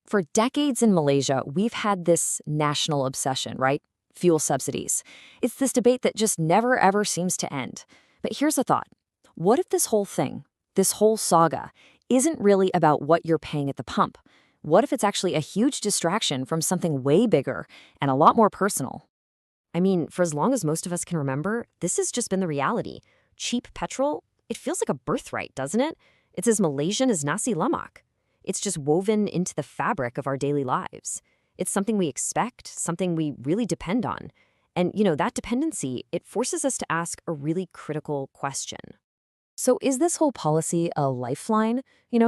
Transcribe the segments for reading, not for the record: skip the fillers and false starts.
For decades in Malaysia, we've had this national obsession, right? Fuel subsidies. It's this debate that just never ever seems to end. But here's a thought. What if this whole thing, this whole saga, isn't really about what you're paying at the pump? What if it's actually a huge distraction from something way bigger and a lot more personal? I mean, for as long as most of us can remember, this has just been the reality. Cheap petrol, it feels like a birthright, doesn't it? It's as Malaysian as nasi lemak. It's just woven into the fabric of our daily lives. It's something we expect, something we really depend on. And, that dependency, it forces us to ask a really critical question. So is this whole policy a lifeline?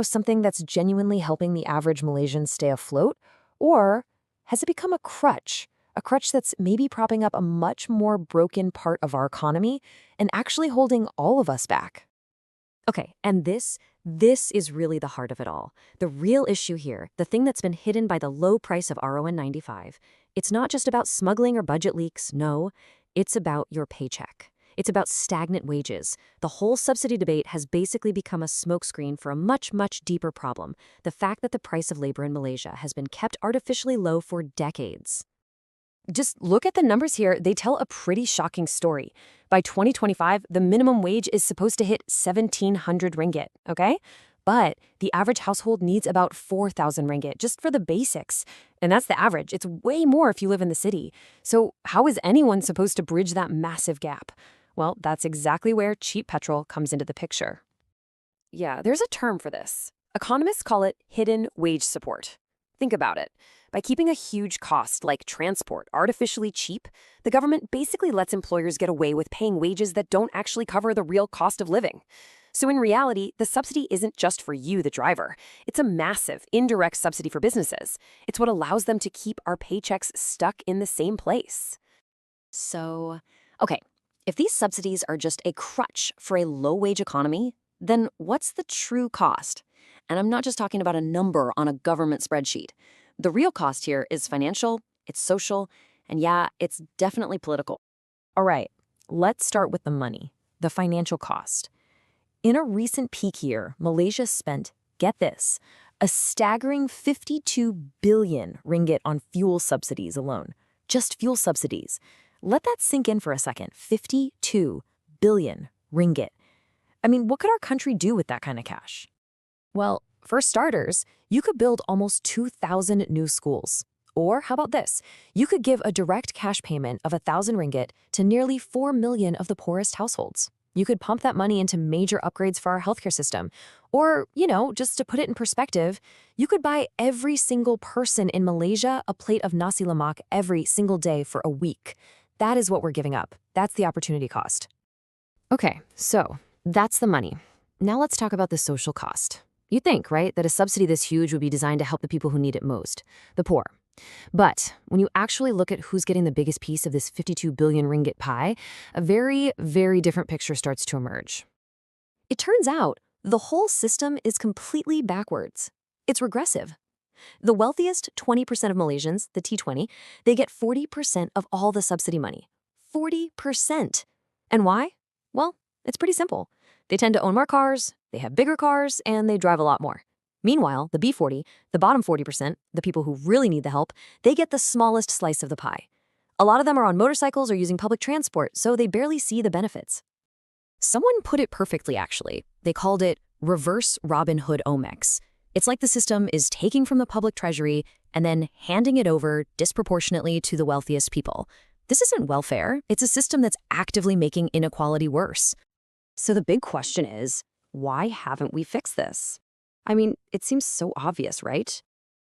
Something that's genuinely helping the average Malaysian stay afloat? Or has it become a crutch? A crutch that's maybe propping up a much more broken part of our economy and actually holding all of us back? Okay, and this is really the heart of it all. The real issue here, the thing that's been hidden by the low price of RON95, it's not just about smuggling or budget leaks, no. It's about your paycheck. It's about stagnant wages. The whole subsidy debate has basically become a smokescreen for a much, much deeper problem, the fact that the price of labor in Malaysia has been kept artificially low for decades. Just look at the numbers here. They tell a pretty shocking story. By 2025, the minimum wage is supposed to hit 1,700 ringgit, okay? But the average household needs about 4,000 ringgit just for the basics. And that's the average. It's way more if you live in the city. So how is anyone supposed to bridge that massive gap? Well, that's exactly where cheap petrol comes into the picture. Yeah, there's a term for this. Economists call it hidden wage support. Think about it. By keeping a huge cost like transport artificially cheap, the government basically lets employers get away with paying wages that don't actually cover the real cost of living. So in reality, the subsidy isn't just for you, the driver. It's a massive, indirect subsidy for businesses. It's what allows them to keep our paychecks stuck in the same place. So, okay, if these subsidies are just a crutch for a low-wage economy, then what's the true cost? And I'm not just talking about a number on a government spreadsheet. The real cost here is financial, it's social, and yeah, it's definitely political. All right, let's start with the money, the financial cost. In a recent peak year, Malaysia spent, get this, a staggering 52 billion ringgit on fuel subsidies alone. Just fuel subsidies. Let that sink in for a second. 52 billion ringgit. I mean, what could our country do with that kind of cash? Well, for starters, you could build almost 2,000 new schools. Or how about this? You could give a direct cash payment of 1,000 ringgit to nearly 4 million of the poorest households. You could pump that money into major upgrades for our healthcare system. Or, just to put it in perspective, you could buy every single person in Malaysia a plate of nasi lemak every single day for a week. That is what we're giving up. That's the opportunity cost. Okay, so that's the money. Now let's talk about the social cost. You'd think, right, that a subsidy this huge would be designed to help the people who need it most, the poor. But when you actually look at who's getting the biggest piece of this 52 billion ringgit pie, a very, very different picture starts to emerge. It turns out the whole system is completely backwards. It's regressive. The wealthiest 20% of Malaysians, the T20, they get 40% of all the subsidy money. 40%. And why? Well, it's pretty simple. They tend to own more cars, they have bigger cars, and they drive a lot more. Meanwhile, the B40, the bottom 40%, the people who really need the help, they get the smallest slice of the pie. A lot of them are on motorcycles or using public transport, so they barely see the benefits. Someone put it perfectly, actually. They called it reverse Robin Hood Omex. It's like the system is taking from the public treasury and then handing it over disproportionately to the wealthiest people. This isn't welfare. It's a system that's actively making inequality worse. So the big question is, why haven't we fixed this? I mean, it seems so obvious, right?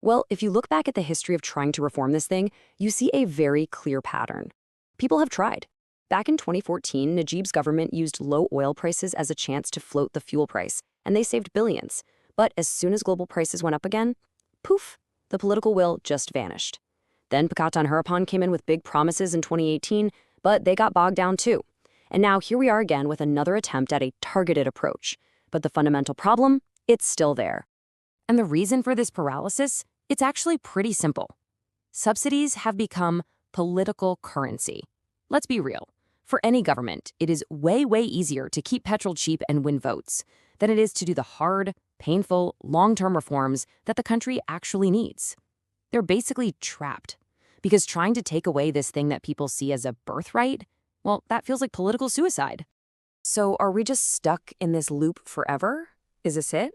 Well, if you look back at the history of trying to reform this thing, you see a very clear pattern. People have tried. Back in 2014, Najib's government used low oil prices as a chance to float the fuel price, and they saved billions. But as soon as global prices went up again, poof, the political will just vanished. Then Pakatan Harapan came in with big promises in 2018, but they got bogged down too. And now here we are again with another attempt at a targeted approach. But the fundamental problem, it's still there. And the reason for this paralysis, it's actually pretty simple. Subsidies have become political currency. Let's be real. For any government, it is way, way easier to keep petrol cheap and win votes than it is to do the hard, painful, long-term reforms that the country actually needs. They're basically trapped. Because trying to take away this thing that people see as a birthright, well, that feels like political suicide. So are we just stuck in this loop forever? Is this it?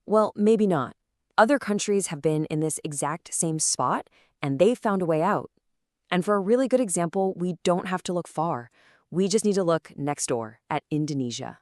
Well, maybe not. Other countries have been in this exact same spot, and they've found a way out. And for a really good example, we don't have to look far. We just need to look next door at Indonesia.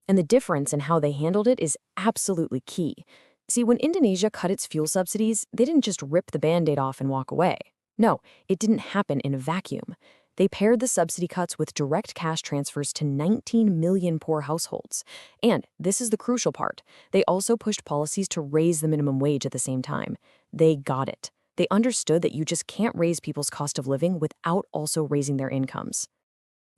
And the difference in how they handled it is absolutely key. See, when Indonesia cut its fuel subsidies, they didn't just rip the Band-Aid off and walk away. No, it didn't happen in a vacuum. They paired the subsidy cuts with direct cash transfers to 19 million poor households. And this is the crucial part. They also pushed policies to raise the minimum wage at the same time. They got it. They understood that you just can't raise people's cost of living without also raising their incomes.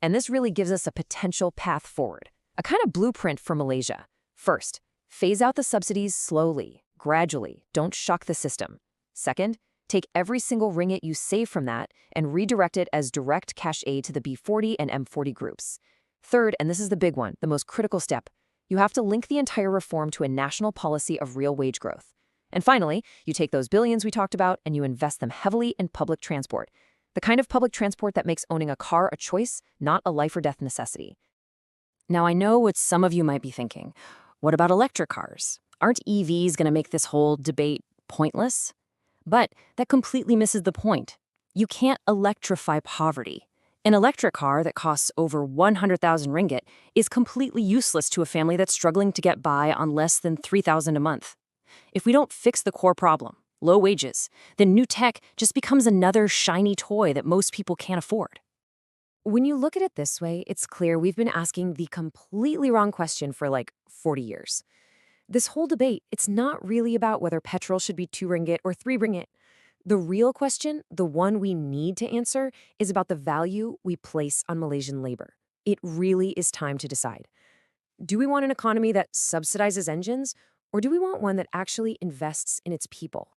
And this really gives us a potential path forward, a kind of blueprint for Malaysia. First, phase out the subsidies slowly, gradually. Don't shock the system. Second, take every single ringgit you save from that and redirect it as direct cash aid to the B40 and M40 groups. Third, and this is the big one, the most critical step, you have to link the entire reform to a national policy of real wage growth. And finally, you take those billions we talked about and you invest them heavily in public transport, the kind of public transport that makes owning a car a choice, not a life or death necessity. Now, I know what some of you might be thinking. What about electric cars? Aren't EVs going to make this whole debate pointless? But that completely misses the point. You can't electrify poverty. An electric car that costs over 100,000 ringgit is completely useless to a family that's struggling to get by on less than 3,000 a month. If we don't fix the core problem, low wages, then new tech just becomes another shiny toy that most people can't afford. When you look at it this way, it's clear we've been asking the completely wrong question for like 40 years. This whole debate, it's not really about whether petrol should be 2 ringgit or 3 ringgit. The real question, the one we need to answer, is about the value we place on Malaysian labor. It really is time to decide. Do we want an economy that subsidizes engines, or do we want one that actually invests in its people?